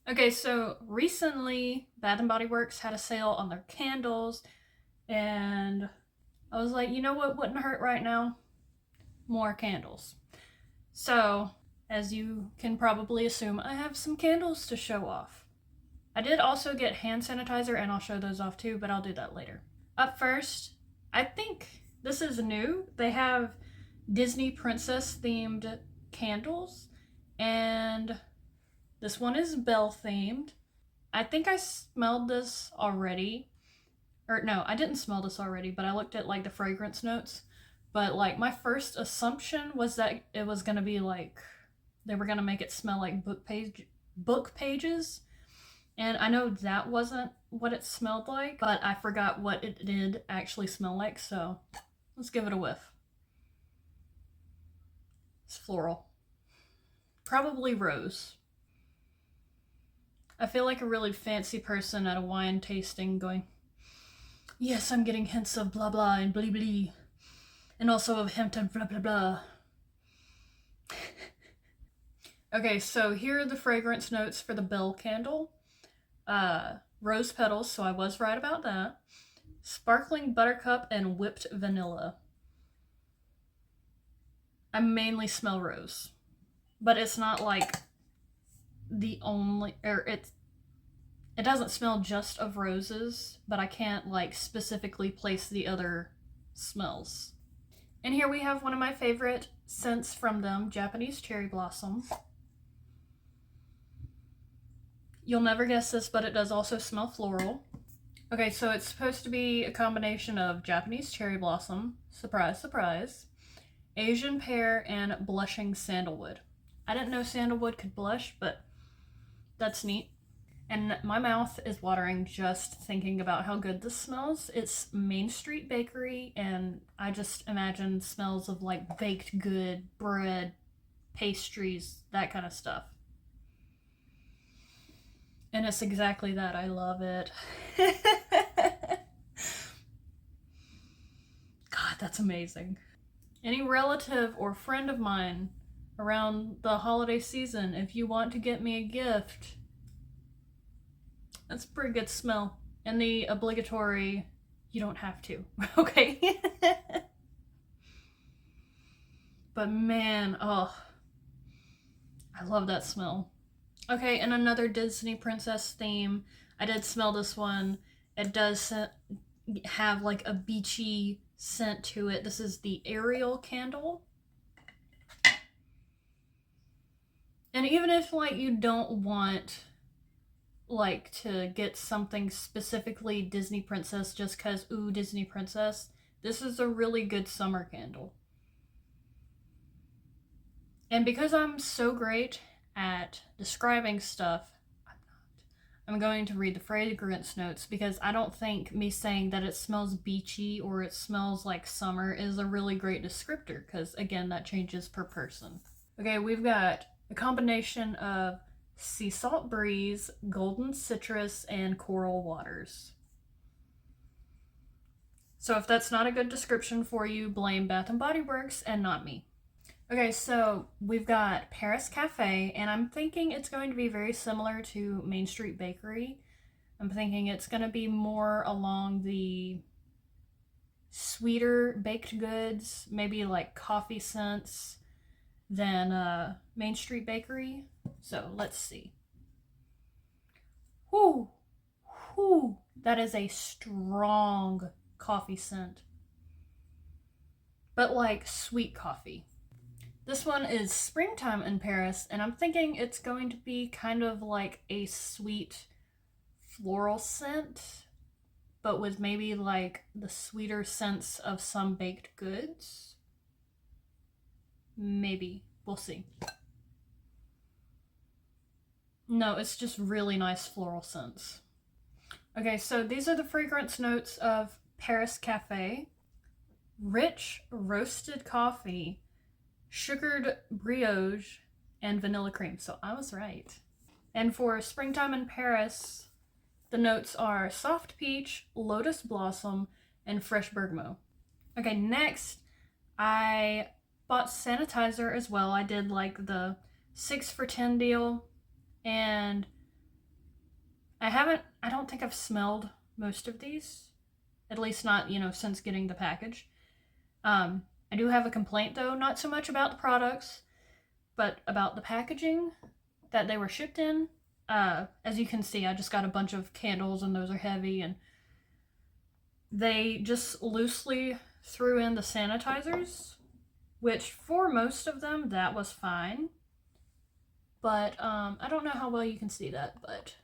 Okay, so recently Bath and Body Works had a sale on their candles, and I was like, you know what wouldn't hurt right now? More candles. So, as you can probably assume, I have some candles to show off. I did also get hand sanitizer, and I'll show those off too, but I'll do that later. Up first, I think this is new. They have Disney princess themed candles, and this one is Belle themed. I think I smelled this already. Or no, I didn't smell this already, but I looked at like the fragrance notes. But like my first assumption was that it was gonna be like they were gonna make it smell like book pages. And I know that wasn't what it smelled like, but I forgot what it did actually smell like, so let's give it a whiff. It's floral. Probably rose. I feel like a really fancy person at a wine tasting going, yes, I'm getting hints of blah blah and blee blee, and also of hint of blah blah blah. Okay, so here are the fragrance notes for the Belle candle. Rose petals, so I was right about that. Sparkling buttercup and whipped vanilla. I mainly smell rose, but it's not like the only, or it doesn't smell just of roses, but I can't like specifically place the other smells. And here we have one of my favorite scents from them, Japanese cherry blossom. You'll never guess this, but it does also smell floral. Okay, so it's supposed to be a combination of Japanese cherry blossom, surprise, surprise, Asian pear, and blushing sandalwood. I didn't know sandalwood could blush, but that's neat. And my mouth is watering just thinking about how good this smells. It's Main Street Bakery, and I just imagine smells of like baked good, bread, pastries, that kind of stuff. And it's exactly that. I love it. God, that's amazing. Any relative or friend of mine around the holiday season, if you want to get me a gift, that's a pretty good smell. And the obligatory, you don't have to, okay? But man, oh, I love that smell. Okay, and another Disney princess theme. I did smell this one. It does have like a beachy scent to it. This is the Ariel candle. And even if like you don't want like to get something specifically Disney princess just cuz ooh Disney princess, this is a really good summer candle. And because I'm so great at describing stuff, I'm going to read the fragrance notes because I don't think me saying that it smells beachy or it smells like summer is a really great descriptor because, again, that changes per person. Okay, we've got a combination of sea salt breeze, golden citrus, and coral waters. So if that's not a good description for you, blame Bath and Body Works and not me. Okay, so we've got Paris Cafe, and I'm thinking it's going to be very similar to Main Street Bakery. I'm thinking it's going to be more along the sweeter baked goods, maybe like coffee scents, than Main Street Bakery. So let's see. Whoo, whoo, that is a strong coffee scent, but like sweet coffee. This one is Springtime in Paris, and I'm thinking it's going to be kind of like a sweet floral scent, but with maybe like the sweeter scents of some baked goods. Maybe. We'll see. No, it's just really nice floral scents. Okay, so these are the fragrance notes of Paris Cafe. Rich roasted coffee, sugared brioche, and vanilla cream. So I was right. And for Springtime in Paris, the notes are soft peach, lotus blossom, and fresh bergamot. Okay, next, I bought sanitizer as well. I did like the 6 for 10 deal, and I don't think I've smelled most of these, at least not, since getting the package. I do have a complaint though, not so much about the products, but about the packaging that they were shipped in. As you can see, I just got a bunch of candles and those are heavy, and they just loosely threw in the sanitizers, which for most of them, that was fine. But I don't know how well you can see that, but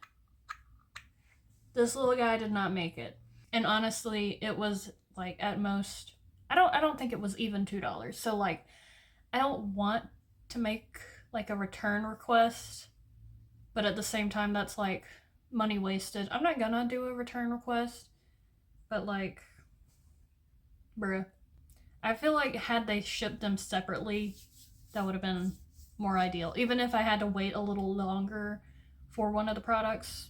this little guy did not make it. And honestly, it was like at most, I don't think it was even $2. So like, I don't want to make like a return request, but at the same time, that's like money wasted. I'm not gonna do a return request, but like, bruh. I feel like had they shipped them separately, that would have been more ideal. Even if I had to wait a little longer for one of the products,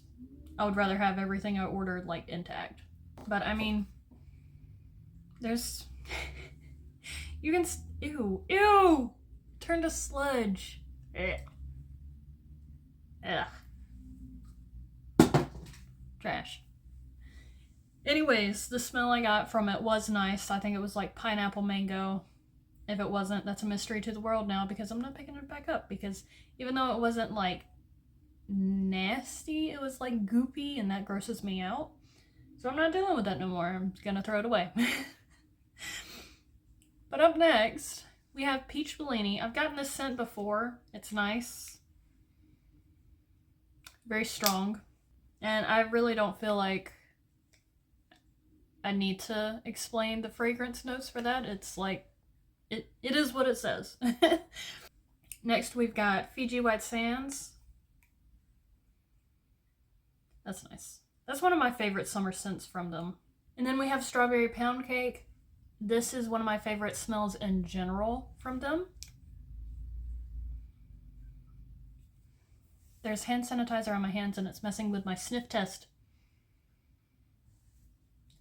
I would rather have everything I ordered like intact. But I mean, there's you can ew turn to sludge. Ugh. Trash. Anyways, the smell I got from it was nice. I think it was like pineapple mango. If it wasn't, that's a mystery to the world now, because I'm not picking it back up, because even though it wasn't like nasty, it was like goopy, and that grosses me out. So I'm not dealing with that no more. I'm gonna throw it away. But up next, we have Peach Bellini. I've gotten this scent before. It's nice. Very strong. And I really don't feel like I need to explain the fragrance notes for that. It's like, it is what it says. Next, we've got Fiji White Sands. That's nice. That's one of my favorite summer scents from them. And then we have Strawberry Pound Cake. This is one of my favorite smells in general from them. There's hand sanitizer on my hands and it's messing with my sniff test.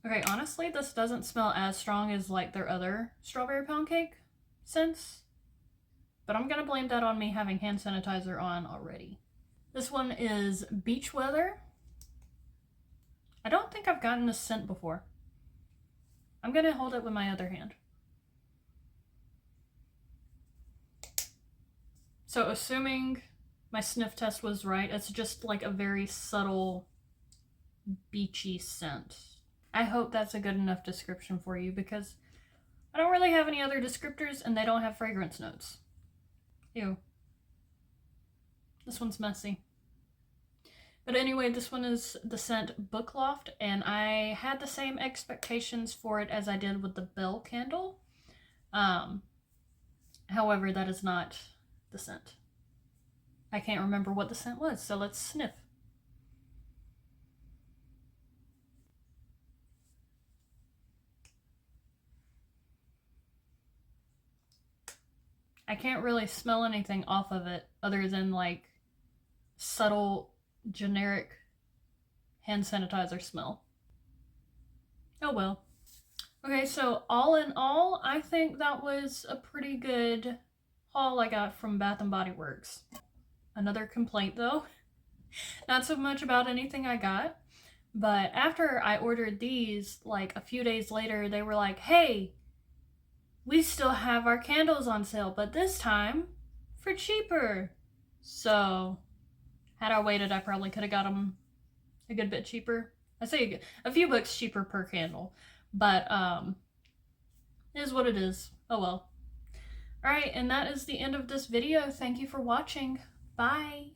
Okay, honestly, this doesn't smell as strong as like their other Strawberry Pound Cake scents, but I'm gonna blame that on me having hand sanitizer on already. This one is Beach Weather. I don't think I've gotten this scent before. I'm gonna hold it with my other hand. So assuming my sniff test was right, it's just like a very subtle beachy scent. I hope that's a good enough description for you, because I don't really have any other descriptors and they don't have fragrance notes. Ew. This one's messy. But anyway, this one is the scent Bookloft, and I had the same expectations for it as I did with the Belle candle. However, that is not the scent. I can't remember what the scent was, so let's sniff. I can't really smell anything off of it other than like subtle generic hand sanitizer smell. Oh well. Okay, so all in all, I think that was a pretty good haul I got from Bath & Body Works. Another complaint though, not so much about anything I got, but after I ordered these, like a few days later, they were like, hey, we still have our candles on sale, but this time for cheaper. So had I waited, I probably could have got them a good bit cheaper. I say a few bucks cheaper per candle, but it is what it is. Oh well. Alright, and that is the end of this video. Thank you for watching. Bye!